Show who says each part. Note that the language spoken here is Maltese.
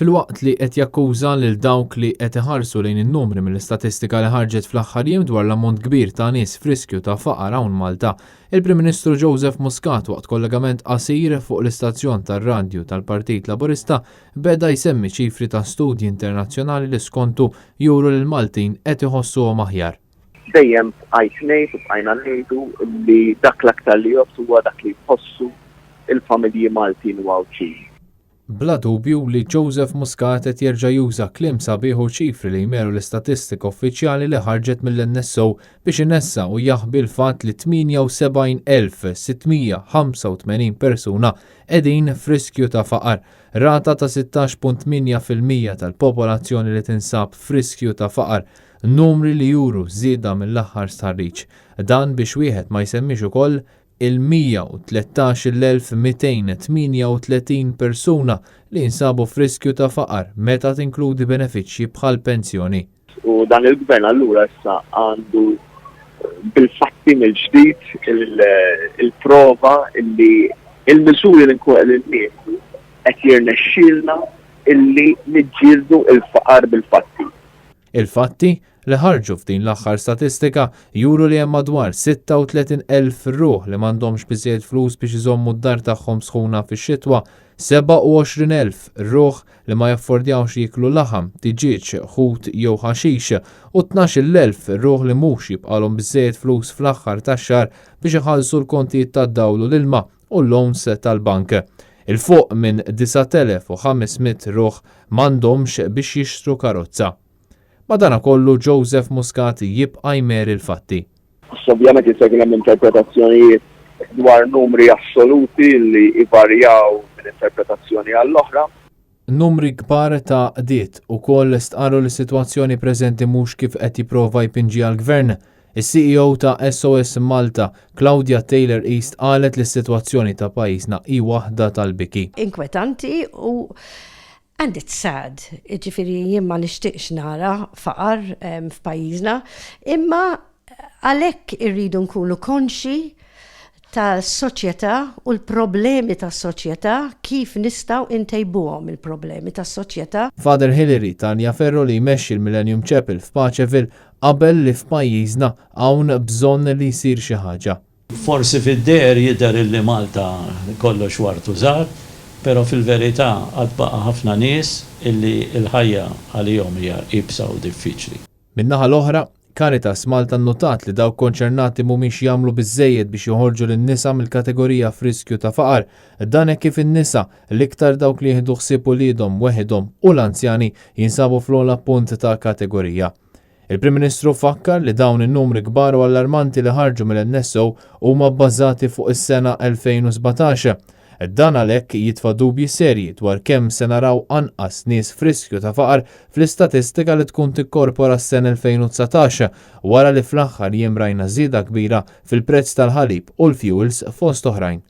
Speaker 1: Filwaqt li qed jakkuża lil dawk li qed iħarsu lejn in-numri mill-istatistika li ħarġet fl-aħħar jiem dwar l-ammont kbir ta' nies f'riskju ta' faqar hawn Malta, il-Prim Ministru Joseph Muscat waqt kollegament qasir fuq l-istazzjon tar-radju tal-Partit Laburista beda jsemmi ċifri ta' studji internazzjonali li skontu juru lil Maltin qed iħossuhom aħjar.
Speaker 2: Dejjem għajt ngħid u bqajna ngħidu li dak l-aktar li jobs huwa dak li jħossu il-familji Maltin u għawċi.
Speaker 1: Bla dubju li Joseph Muscat qed jerġa' juża kliem sabiħ u ċifri li jmeru l-istatistika uffiċjali li ħarġet mill-NSO biex inessa u jaħbi l-fatt li 78,685 persuna qegħdin f'riskju ta' faqar, rata ta' 16.8% tal-popolazzjoni li tinsab f'riskju ta' faqar, numri li juru żieda mill-aħħar stħarriġ. Dan biex wieħed ma jsemmix ukoll il-113,238 persuna li jinsabu f'riskju ta' faqar meta tinkludi benefiċċji bħal pensjoni.
Speaker 2: U dan il-gvern allura issa għandu bil-fatti mill-ġdid il-prova illi il-miżuri li nkun nieħdu qed jirnexxielna illi niġġieldu il-faqar bil-fatti.
Speaker 1: Il-fatti li ħarġu f'din l-aħħar statistika juru li hemm madwar 36,000 ruħ li m'għandhomx biżżejjed flus biex iżommu d-dar tagħhom sħuna fix-xitwa, 27,000 ruħ li ma jaffordjawx jiklu laħam, tiġiġ, ħut jew ħaxix u 12,000 ruħ li mhux jibqalhom biżżejjed flus fl-aħħar tax-xahar biex iħallsu l-kontijiet tad-dawl u l-ilma u l-lowns tal-bank. Il-fuq minn 9,500 ruħ m'għandhomx biex jixtru karozza. Madankollu Joseph Muscat jibqa' jmer il-fatti.
Speaker 2: Ovvjament jista' jkun hemm interpretazzjonijiet dwar numri assoluti li jvarjaw minn interpretazzjoni għall-oħra.
Speaker 1: Numri kbar ta' qdiet ukoll stqarru li s-sitwazzjoni preżenti mhux kif qed jipprova jpinġi għall-Gvern. Is-CEO ta' SOS Malta, Claudia Taylor East, qalet li s-sitwazzjoni ta' pajjiżna hi waħda tal-biki.
Speaker 3: Inkwetanti u and it's sad, ġifiri jien ma nixtieqx nara faqar f'pajjiżna, imma għalhekk irridu nkunu konxi tas-soċjetà u l-problemi tas-soċjetà kif nistgħu intejbuhom il-problemi tas-soċjetà.
Speaker 1: Father Hilary Tanja Ferro li jmexxi l-Millennium Chapel f'Paċeville qabel li f'pajjiżna hawn bżonn li jsir xi ħaġa.
Speaker 4: Forsi fid-der jidher li Malta kollox wartu żgħar, pero fil-verità għad baqa ħafna nies illi l-ħajja għalihom hija ibsa u diffiċli.
Speaker 1: Min-naħa l-oħra, Caritas Malta nnotat li dawk konċernati mhumiex jagħmlu biżżejjed biex joħorġu lin-nisa mill-kategorija f'riskju ta' faqar, dan hekk kif in-nisa l-iktar dawk li jieħdu ħsieb uliedhom weħidhom u l-anzjani jinsabu fl-ogħla punt ta' kategorija. Il-Prim Ministru fakkar li dawn in-numri kbar u allarmanti li ħarġu mill-NSO huma bbażati fuq is-sena 2017. Dan għalhekk jitfa' dubji serji dwar kemm se naraw anqas nies f'riskju ta' faqar fl-istatistika li tkun tikkorpora s-sena 2019 wara li fl-aħħar jiem rajna żieda kbira fil-prezz tal-ħalib u l-fuels fost oħrajn.